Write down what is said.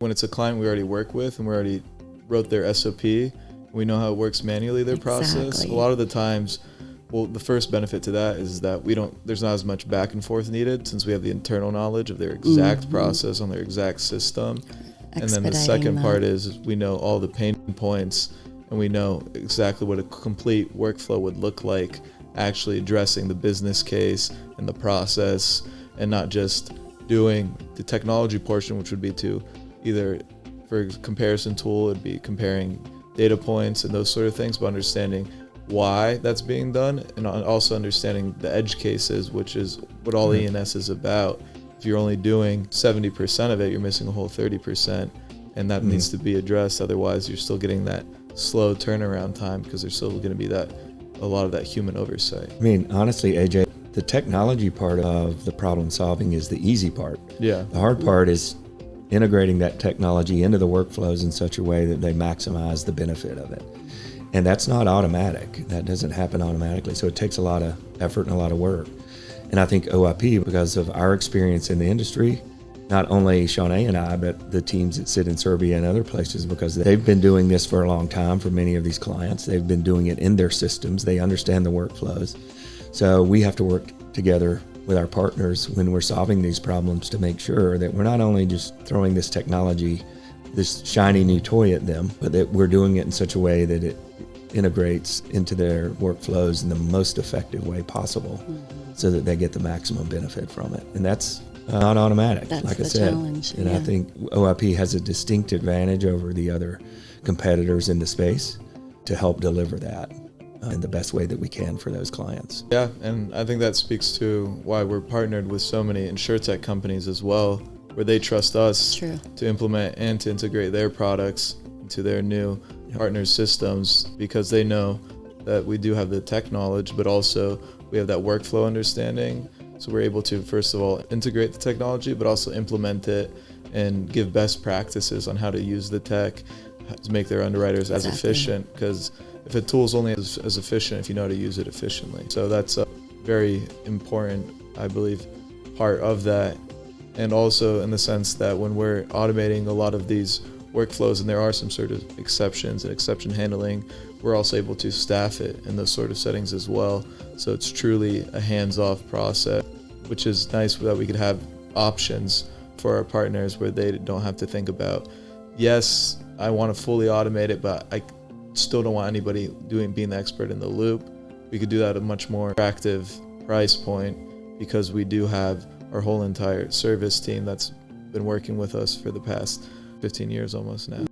When it's a client we already work with and we already wrote their SOP, we know how it works manually, their process. A lot of the times, well, the first benefit to that is that there's not as much back and forth needed since we have the internal knowledge of their exact process on their exact system. And then the second part is we know all the pain points and we know exactly what a complete workflow would look like, actually addressing the business case and the process, and not just doing the technology portion, which would be to either, for comparison tool, it'd be comparing data points and those sort of things, but understanding why that's being done, and also understanding the edge cases, which is what all E&S is about. If you're only doing 70% of it, you're missing a whole 30%, and that needs to be addressed. Otherwise, you're still getting that slow turnaround time because there's still going to be a lot of that human oversight. I mean, honestly, AJ, the technology part of the problem solving is the easy part. Yeah. The hard part is integrating that technology into the workflows in such a way that they maximize the benefit of it. And that's not automatic. That doesn't happen automatically. So it takes a lot of effort and a lot of work. And I think OIP, because of our experience in the industry, not only Shawnae and I, but the teams that sit in Serbia and other places, because they've been doing this for a long time for many of these clients. They've been doing it in their systems. They understand the workflows. So we have to work together with our partners when we're solving these problems to make sure that we're not only just throwing this technology, this shiny new toy at them, but that we're doing it in such a way that it integrates into their workflows in the most effective way possible, so that they get the maximum benefit from it. And that's not automatic, that's like I the said. challenge. And I think OIP has a distinct advantage over the other competitors in the space to help deliver that in the best way that we can for those clients. Yeah, and I think that speaks to why we're partnered with so many insurtech companies as well, where they trust us to implement and to integrate their products into their new partners' systems, because they know that we do have the tech knowledge, but also we have that workflow understanding. So we're able to, first of all, integrate the technology, but also implement it and give best practices on how to use the tech to make their underwriters as efficient, because if a tool is only as efficient if you know how to use it efficiently. So that's a very important, I believe, part of that. And also in the sense that when we're automating a lot of these workflows and there are some sort of exceptions and exception handling, we're also able to staff it in those sort of settings as well. So it's truly a hands-off process, which is nice that we could have options for our partners where they don't have to think about, yes, I want to fully automate it, but I still don't want anybody being the expert in the loop. We could do that at a much more attractive price point, because we do have our whole entire service team that's been working with us for the past 15 years almost now.